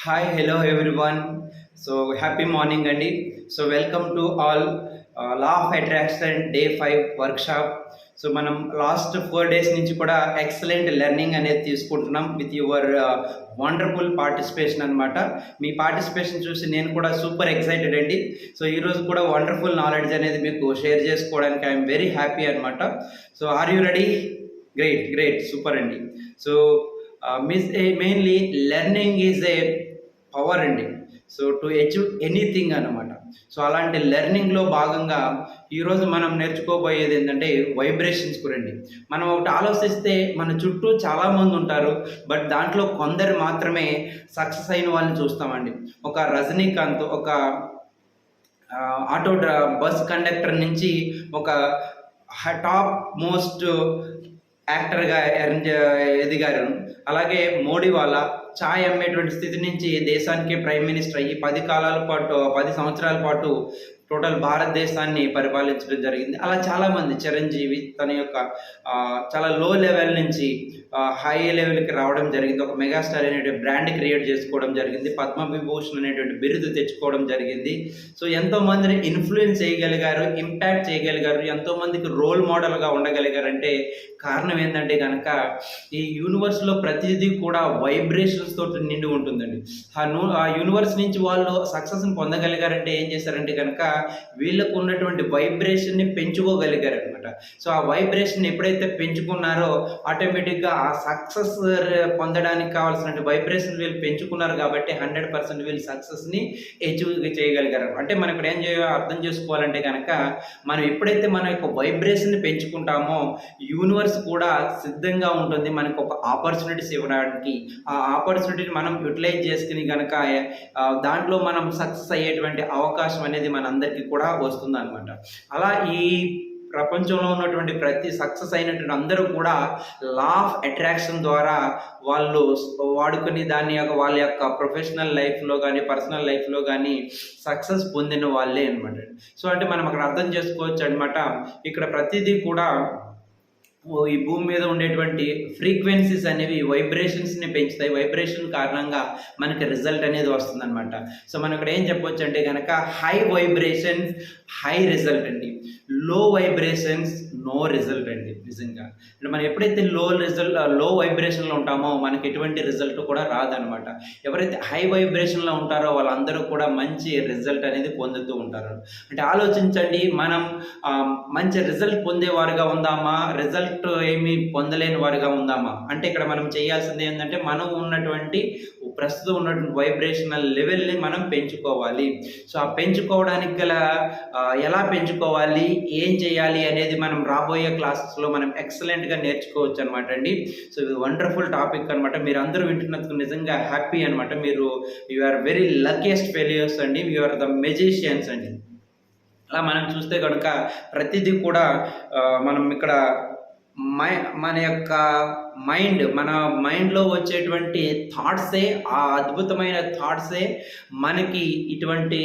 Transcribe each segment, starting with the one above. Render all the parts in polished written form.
Hi, hello everyone. So happy morning, Andy. So welcome to all Law of Attraction Day 5 workshop. So మనం last 4 days నుంచి కూడా excellent learning అనేది తీసుకుంటున్నాం with your wonderful participation అనమాట. మీ participation చూసి నేను కూడా సూపర్ ఎక్సైటెడ్ అండి. సో ఈరోజు కూడా వండర్ఫుల్ నాలెడ్జ్ అనేది మీకు షేర్ చేసుకోవడానికి ఐఎమ్ వెరీ హ్యాపీ అనమాట. So are you ready? Great great super అండి. So mainly learning is a power అండి. సో టు అచీవ్ ఎనీథింగ్ అన్నమాట. సో అలాంటి లెర్నింగ్లో భాగంగా ఈరోజు మనం నేర్చుకోబోయేది ఏంటంటే వైబ్రేషన్స్ గురించి. మనం ఒకటి ఆలోచిస్తే మన చుట్టూ చాలామంది ఉంటారు, బట్ దాంట్లో కొందరు మాత్రమే సక్సెస్ అయిన వాళ్ళని చూస్తామండి. ఒక రజనీకాంత్ ఒక ఆటో బస్ కండక్టర్ నుంచి ఒక టాప్ మోస్ట్ యాక్టర్గా ఎదిగారు. అలాగే మోడీ వాళ్ళ ఛాయ్ అమ్మేటువంటి స్థితి నుంచి దేశానికి ప్రైమ్ మినిస్టర్ అయ్యి 10 సంవత్సరాల పాటు టోటల్ భారతదేశాన్ని పరిపాలించడం జరిగింది. అలా చాలామంది చిరంజీవి తన యొక్క చాలా లో లెవెల్ నుంచి హై లెవెల్కి రావడం జరిగింది. ఒక మెగాస్టార్ అనేటువంటి బ్రాండ్ క్రియేట్ చేసుకోవడం జరిగింది. పద్మవిభూషణ్ అనేటువంటి బిరుదు తెచ్చుకోవడం జరిగింది. సో ఎంతోమందిని ఇన్ఫ్లుయెన్స్ చేయగలిగారు, ఇంపాక్ట్ చేయగలిగారు, ఎంతోమందికి రోల్ మోడల్గా ఉండగలిగారంటే కారణం ఏంటంటే కనుక ఈ యూనివర్స్లో ప్రతిదీ కూడా వైబ్రేషన్స్ తోటి నిండి ఉంటుందండి. ఆ యూనివర్స్ నుంచి వాళ్ళు సక్సెస్ని పొందగలిగారంటే ఏం చేశారంటే కనుక వీళ్ళకు ఉన్నటువంటి వైబ్రేషన్ని పెంచుకోగలిగారు అనమాట. సో ఆ వైబ్రేషన్ ఎప్పుడైతే పెంచుకున్నారో ఆటోమేటిక్గా ఆ సక్సెస్ పొందడానికి కావాల్సిన వైబ్రేషన్ వీళ్ళు పెంచుకున్నారు కాబట్టి 100% వీళ్ళు సక్సెస్ని అచీవ్ చేయగలిగారు. అంటే మనం ఇక్కడ ఏం అర్థం చేసుకోవాలంటే కనుక మనం ఎప్పుడైతే మన యొక్క వైబ్రేషన్ని పెంచుకుంటామో యూనివర్స్ కూడా సిద్ధంగా ఉంటుంది మనకు ఒక ఆపర్చునిటీస్ ఇవ్వడానికి. ఆ ఆపర్చునిటీని మనం యూటిలైజ్ చేసుకుని కనుక దాంట్లో మనం సక్సెస్ అయ్యేటువంటి అవకాశం అనేది మనందరికీ కూడా వస్తుంది అనమాట. అలా ఈ ప్రపంచంలో ఉన్నటువంటి ప్రతి సక్సెస్ అయినటువంటి అందరూ కూడా లా ఆఫ్ అట్రాక్షన్ ద్వారా వాళ్ళు వాడుకొని దాని యొక్క వాళ్ళ యొక్క ప్రొఫెషనల్ లైఫ్లో కానీ పర్సనల్ లైఫ్లో కానీ సక్సెస్ పొందిన వాళ్ళే అనమాట. సో అంటే మనం అక్కడ అర్థం చేసుకోవచ్చు అనమాట. ఇక్కడ ప్రతిదీ కూడా ఈ భూమి మీద ఉండేటువంటి ఫ్రీక్వెన్సీస్ అనేవి వైబ్రేషన్స్ని పెంచుతాయి. వైబ్రేషన్ కారణంగా మనకి రిజల్ట్ అనేది వస్తుందన్నమాట. సో మనం ఇక్కడ ఏం చెప్పొచ్చు అంటే కనుక హై వైబ్రేషన్స్ హై రిజల్ట్ అండి, లో వైబ్రేషన్స్ నో రిజల్ట్ అండి. నిజంగా అంటే మనం ఎప్పుడైతే లో వైబ్రేషన్లో ఉంటామో మనకి ఎటువంటి రిజల్ట్ కూడా రాదనమాట. ఎవరైతే హై వైబ్రేషన్లో ఉంటారో వాళ్ళందరూ కూడా మంచి రిజల్ట్ అనేది పొందుతూ ఉంటారు. అంటే ఆలోచించండి, మనం మంచి రిజల్ట్ పొందేవారుగా ఉందామా, రిజల్ట్ ఏమి పొందలేని వారిగా ఉందామా? అంటే ఇక్కడ మనం చేయాల్సింది ఏంటంటే మనం ఉన్నటువంటి ప్రస్తుతం ఉన్నటువంటి వైబ్రేషనల్ లెవెల్ని మనం పెంచుకోవాలి. సో ఆ పెంచుకోవడానికి గల ఎలా పెంచుకోవాలి, ఏం చేయాలి అనేది మనం రాబోయే క్లాసెస్లో మనం ఎక్సలెంట్గా నేర్చుకోవచ్చు అనమాట అండి. సో ఇది వండర్ఫుల్ టాపిక్ అనమాట. మీరు అందరూ వింటున్నందుకు నిజంగా హ్యాపీ అనమాట. You are very luckiest failures అండి. యు ఆర్ ద మెజిషియన్స్ అండి. అలా మనం చూస్తే కనుక ప్రతిదీ కూడా మనం ఇక్కడ మన యొక్క మన మైండ్లో వచ్చేటువంటి థాట్సే, ఆ అద్భుతమైన థాట్సే మనకి ఇటువంటి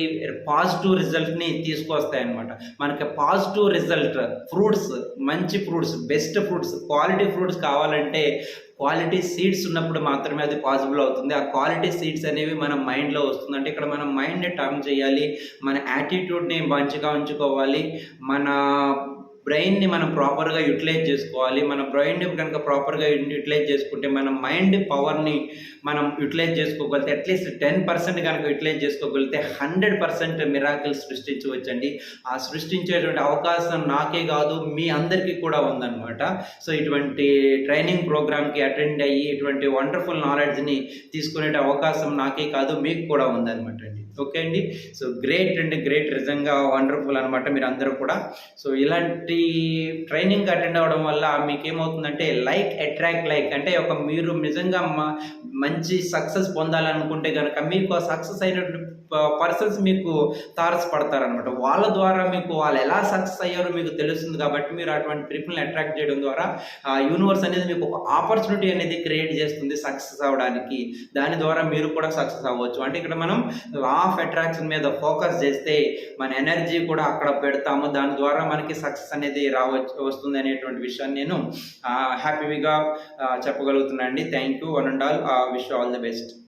పాజిటివ్ రిజల్ట్ని తీసుకొస్తాయి అన్నమాట. మనకి పాజిటివ్ రిజల్ట్ ఫ్రూట్స్, మంచి fruits, best fruits, quality fruits కావాలంటే క్వాలిటీ సీడ్స్ ఉన్నప్పుడు మాత్రమే అది పాసిబుల్ అవుతుంది. ఆ క్వాలిటీ సీడ్స్ అనేవి మన మైండ్లో వస్తుంది. అంటే ఇక్కడ మనం మైండ్ని టర్న్ చేయాలి, మన యాటిట్యూడ్ని మంచిగా ఉంచుకోవాలి, మన బ్రెయిన్ని మనం ప్రాపర్గా యూటిలైజ్ చేసుకోవాలి. మన బ్రెయిన్ని కనుక ప్రాపర్గా యూటిలైజ్ చేసుకుంటే మన మైండ్ పవర్ని మనం యూటిలైజ్ చేసుకోగలిగితే అట్లీస్ట్ 10% కనుక యూటిలైజ్ చేసుకోగలిగితే 100% మిరాకిల్స్ సృష్టించవచ్చండి. ఆ సృష్టించేటువంటి అవకాశం నాకే కాదు మీ అందరికీ కూడా ఉందన్నమాట. సో ఇటువంటి ట్రైనింగ్ ప్రోగ్రామ్కి అటెండ్ అయ్యి ఇటువంటి వండర్ఫుల్ నాలెడ్జ్ని తీసుకునే అవకాశం నాకే కాదు మీకు కూడా ఉందన్నమాట అండి. ఓకే అండి. సో గ్రేట్ అండి, గ్రేట్, నిజంగా వండర్ఫుల్ అనమాట మీరు అందరూ కూడా. సో ఇలాంటి ట్రైనింగ్ అటెండ్ అవ్వడం వల్ల మీకు ఏమవుతుందంటే లైక్ అట్రాక్ట్ లైక్, అంటే మీరు నిజంగా మంచి సక్సెస్ పొందాలనుకుంటే కనుక మీకు ఆ సక్సెస్ అయినటువంటి పర్సన్స్ మీకు తారసపడతారనమాట. వాళ్ళ ద్వారా వాళ్ళు ఎలా సక్సెస్ అయ్యారో మీకు తెలుస్తుంది కాబట్టి మీరు అటువంటి పీపుల్ని అట్రాక్ట్ చేయడం ద్వారా ఆ యూనివర్స్ అనేది మీకు ఒక ఆపర్చునిటీ అనేది క్రియేట్ చేస్తుంది సక్సెస్ అవ్వడానికి. దాని ద్వారా మీరు కూడా సక్సెస్ అవ్వచ్చు. అంటే ఇక్కడ మనం లా ఆఫ్ అట్రాక్షన్ మీద ఫోకస్ చేస్తే మన ఎనర్జీ కూడా అక్కడ పెడతాము, దాని ద్వారా మనకి సక్సెస్ అనేది వస్తుంది అనేటువంటి విషయాన్ని నేను హ్యాపీగా చెప్పగలుగుతున్నాను అండి. Thank you one and all. Wish all the best.